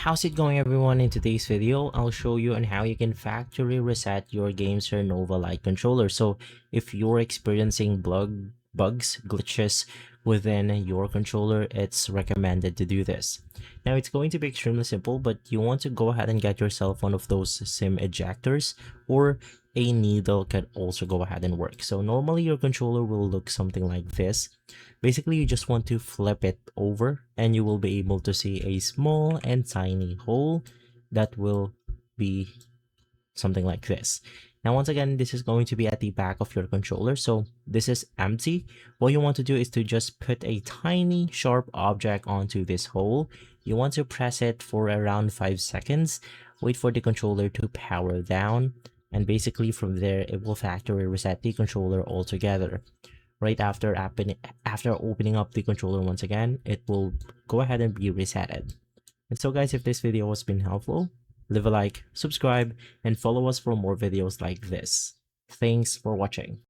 How's it going, everyone? In today's video, I'll show you on how you can factory reset your GameSir Nova Lite controller. So if you're experiencing bugs, glitches within your controller, it's recommended to do this. Now it's going to be extremely simple, but you want to go ahead and get yourself one of those SIM ejectors, or a needle can also go ahead and work. So normally your controller will look something like this. Basically, you just want to flip it over and you will be able to see a small and tiny hole that will be something like this. Now, once again, this is going to be at the back of your controller. So this is empty. What you want to do is to just put a tiny sharp object onto this hole. You want to press it for around 5 seconds. Wait for the controller to power down. And basically from there, it will factory reset the controller altogether. Right after opening up the controller once again, it will go ahead and be resetted. And so guys, if this video has been helpful, leave a like, subscribe, and follow us for more videos like this. Thanks for watching.